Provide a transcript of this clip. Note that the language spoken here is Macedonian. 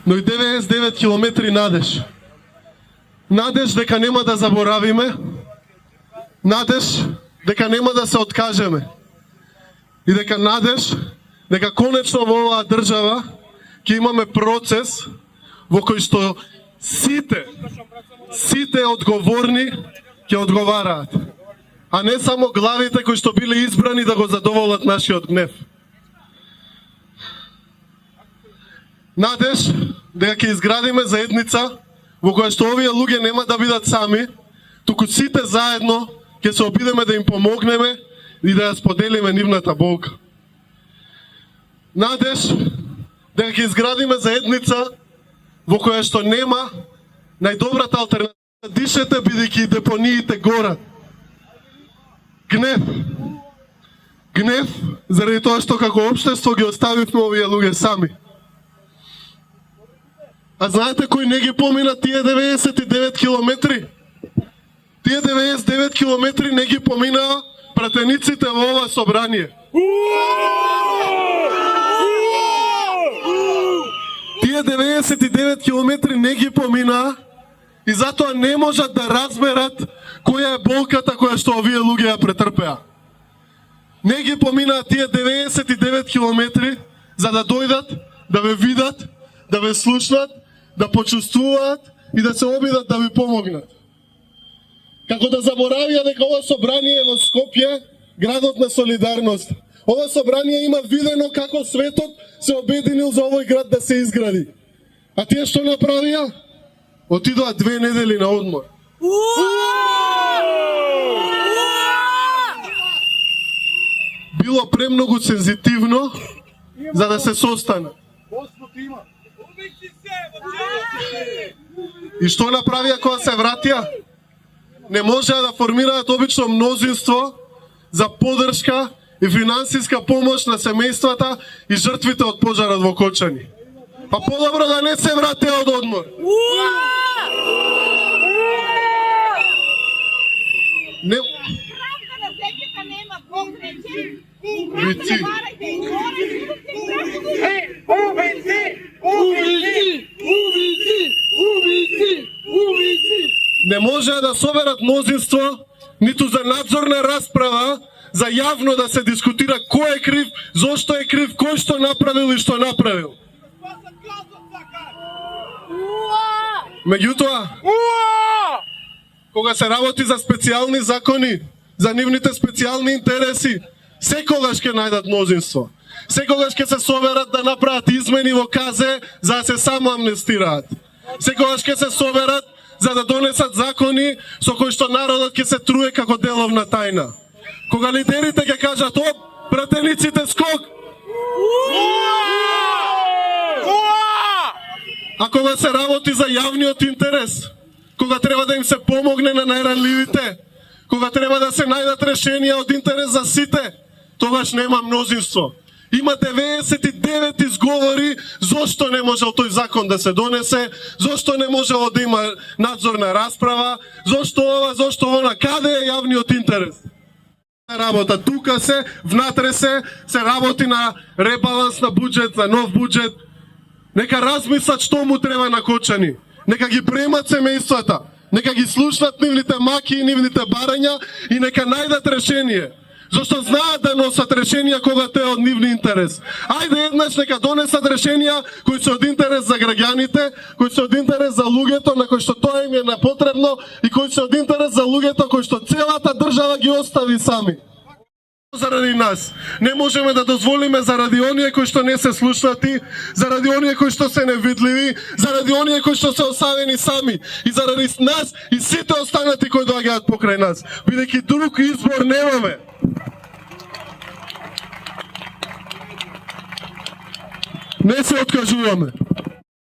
но и 99 километри надеж. Надеж дека нема да заборавиме, надеж дека нема да се откажеме и дека надеж дека конечно во оваа држава ќе имаме процес во кој што сите одговорни ќе одговараат, а не само главите кои што биле избрани да го задоволат нашиот гнев. Надеж дека ќе изградиме заедница во која што овие луѓе нема да бидат сами, туку сите заедно ќе се обидеме да им помогнеме и да ја споделиме нивната болка. Надеж дека ќе изградиме заедница во која што нема најдобрата алтернатива да дишете бидејќи депониите горат. Гнев заради тоа што како општество ги оставивме овие луѓе сами. А знаете кој не ги помина тие 99 километри? Тие 99 километри не ги поминаа пратениците во ова собрание. Тие 99 километри не ги поминаа и затоа не можат да разберат која е болката која што овие луѓе ја претрпеа. Не ги поминаа тие 99 километри за да дојдат, да ве видат, да ве слушнат, да почувствуваат и да се обидат да ви помогнат. Како да заборавија дека ова собрание е во Скопје, градот на солидарност. Ова собрание има видено како светот се обединил за овој град да се изгради. А тие што направија? Отидоа 2 недели на одмор. Било премногу сензитивно за да се состане. И што направија кога се вратија? Не можеа да формираат обично мнозинство за поддршка и финансиска помош на семејствата и жртвите од пожарот во Кочани. Па подобро да не се вратеа од одмор. Не... Не можеа да соберат мнозинство ниту за надзорна расправа, за јавно да се дискутира кој е крив, зошто е крив, кој што направил и што направил. Меѓутоа, кога се работи за специјални закони, за нивните специјални интереси, секогаш ќе најдат мнозинство. Секогаш ќе се соберат да направат измени во КЗ за да се само амнестираат. Секогаш ќе се соберат за да донесат закони со кои што народот ќе се труе како деловна тајна. Кога лидерите ќе кажат оп, пратениците скок. А кога се работи за јавниот интерес, кога треба да им се помогне на најранливите, кога треба да се најдат решенија од интерес за сите, тогаш нема мнозинство. Има 99 изговори зошто не можел тој закон да се донесе, зошто не можело да има надзорна расправа, зошто ова, зошто она, каде е јавниот интерес? Работа тука се, внатре се работи на ребаланс на буџет, за нов буџет. Нека размислат што му треба на Кочани. Нека ги премат семејствата, нека ги слушнат нивните маки и нивните барања и нека најдат решение. Зашто знаат да носат решенија кога те од нивни интерес. Ајде еднаш нека донесат решенија кои се од интерес за граѓаните, кои се од интерес за луѓето на кои што тоа им е непотребно и кои се од интерес за луѓето кои што целата држава ги остави сами. Заради нас. Не можеме да дозволиме заради оние кои што не се слушнати, заради оние кои што се невидливи, заради оние кои што се оставени сами и заради нас и сите останати кои доаѓаат покрај нас. Бидејќи друг избор немаме. Не се откажуваме.